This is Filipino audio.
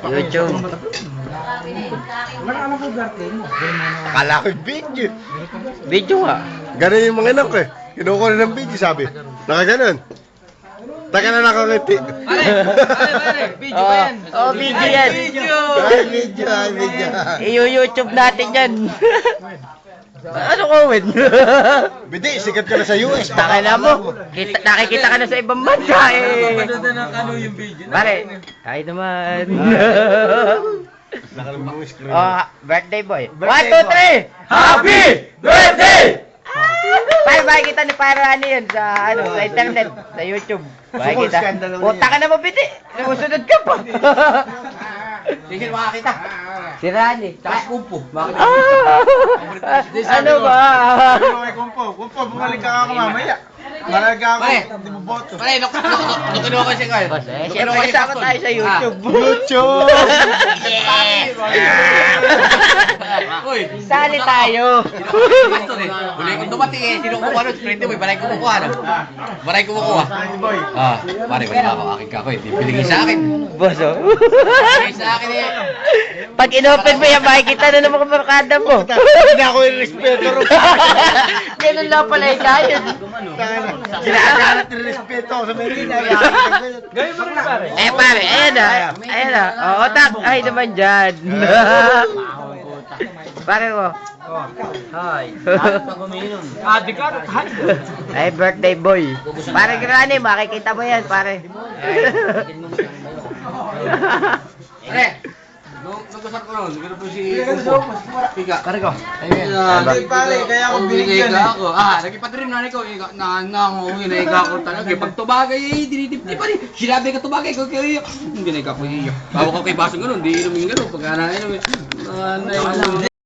YouTube. Akala ko yung video. Video nga. Ganun yung mga anak ko eh. Kinukuha ng video sabi. Nakaganon. Taka na nakangiti. Video yan. Oh, video yan. Video. I-YouTube natin yan. Ano Owen? Bidi, sikat ka na sa US. Taka na mo. Nakikita ka na sa ibang bansa eh. Pare, kahit naman. Oh, birthday boy. 1, 2, 3. Happy birthday! Bye kita ni para ano yun sa internet, sa YouTube. Bye kita. Puta ka na mo biti. Sumusunod ka pa. Tingin makakita. Si Rani. Saka kumpo. Ano ba? Kumpo, bumalik ka ako mamaya. Malaga ako, hindi mo boto. Pare, nukuno ko siya ko. Siyempre kasama tayo sa YouTube. YouTube! Uy, Sali tayo. Huli kong dumating eh. Sino kumuha nun? Sprinte mo, baray kumukuha na. Baray kumukuha. Pare, wala ako. Akin ka ko eh. Di binigay sa akin. Boso. Binigay sa akin eh. Pag inopen mo yan, makikita na ng mga barkada mo. Hindi ako yung respeto rin. Ganun lang pala yung kayan. Ginagarat ng respeto ako sa Medina. Gawin mo rin pare. Pare, ayan na. Ayan na. Oo, ay naman dyan. Pare mo. Hi. Di ka. Hi. Ay, birthday boy. Pare Granny, makikita mo yan, pare. Pare. Nagusap ko nun. Siguro po si Kumpo. Pika. Pare ko. Hindi pare, kaya ako binigyan eh. ako. Nagipatrim na ko. Ginaiga ko talaga. Pag tubagay, dinidipti pa rin. Sinabi ka tubagay ko kayo. Ginaiga ko iyo. Bawa ko kay basong ganun. Di inumin ganun. Pagka na inumin. Hindi,